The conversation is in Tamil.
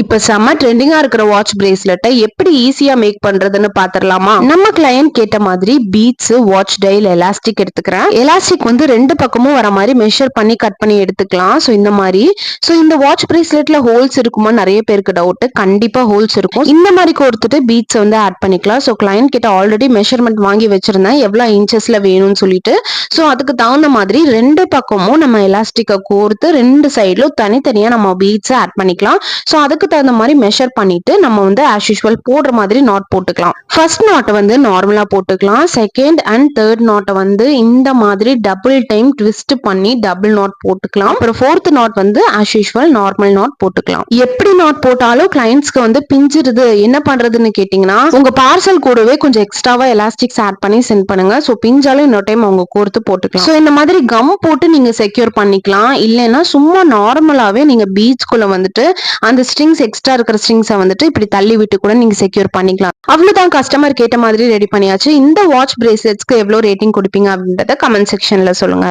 இப்ப செம்ம ட்ரெண்டிங்கா இருக்கிற வாட்ச் பிரேஸ்லெட்டை எப்படி ஈஸியா மேக் பண்றதுன்னு பாத்திரலாமா? நம்ம கிளையன்ட் கேட்ட மாதிரி பீட்ஸ், வாட்ச் டைல், எலாஸ்டிக் எடுத்துக்கிறேன். எலாஸ்டிக் வந்து ரெண்டு பக்கமும் வர மாதிரி மெஷர் பண்ணி கட் பண்ணி எடுத்துக்கலாம். ஸோ இந்த மாதிரி இந்த வாட்ச் பிரேஸ்லெட்ல ஹோல்ஸ் இருக்குமா நிறைய பேருக்கு டவுட். கண்டிப்பா ஹோல்ஸ் இருக்கும். இந்த மாதிரி கோர்த்துட்டு பீட்ஸ் வந்து ஆட் பண்ணிக்கலாம். ஸோ கிளையன்ட் கிட்ட ஆல்ரெடி மெஷர்மெண்ட் வாங்கி வச்சிருந்தேன் எவ்வளவு இன்ச்சஸ்ல வேணும்னு சொல்லிட்டு. ஸோ அதுக்கு தகுந்த மாதிரி ரெண்டு பக்கமும் நம்ம எலாஸ்டிக்கை கோர்த்து ரெண்டு சைட்லும் தனித்தனியா நம்ம பீட்ஸ் ஆட் பண்ணிக்கலாம். ஸோ அதுக்கு தகுந்த மாதிரி மெஷர் பண்ணிட்டு நம்ம வந்து ஆஸ் யூஷுவல் போடுற மாதிரி நாட் போட்டுக்கலாம். ஃபர்ஸ்ட் நாட்டை வந்து நார்மலா போட்டுக்கலாம். செகண்ட் அண்ட் தேர்ட் நாட்டை வந்து இந்த மாதிரி டபுள் டைம் ட்விஸ்ட் பண்ணி டபுள் நாட் போட்டுக்கலாம். அப்புறம் ஃபோர்த் நாட் வந்து ஆஸ் யூஷுவல் நார்மல் நாட் போட்டுக்கலாம். எப்படி நாட் போட்டாலும் கிளைண்ட்ஸ்க்கு வந்து பிஞ்சிருது என்ன பண்றதுன்னு கேட்டீங்கன்னா உங்க பார்சல் கூடவே கொஞ்சம் எக்ஸ்ட்ராவா எலாஸ்டிக்ஸ் ஆட் பண்ணி சென்ட் பண்ணுங்க. ஸோ பிஞ்சாலும் இன்னொரு டைம் அவங்க கோர்த்து போட்டுக்கலாம். ஸோ இந்த மாதிரி கம் போட்டு நீங்க செக்யூர் பண்ணிக்கலாம். இல்லைன்னா சும்மா நார்மலாவே நீங்க பீச்குள்ள வந்துட்டு அந்த ஸ்ட்ரிங்ஸ் எக்ஸ்ட்ரா இருக்கிற ஸ்ட்ரிங்ஸை வந்துட்டு இப்படி தள்ளி விட்டு கூட நீங்க செக்யூர் பண்ணிக்கலாம். அவ்வளவுதான், கஸ்டமர் கேட்ட மாதிரி ரெடி பண்ணியாச்சு. இந்த வாட்ச் பிரேஸ்லெட்ஸ்க்கு எவ்வளவு ரேட்டிங் கொடுப்பீங்க அப்படின்றத கமெண்ட் செக்ஷன்ல சொல்லுங்க.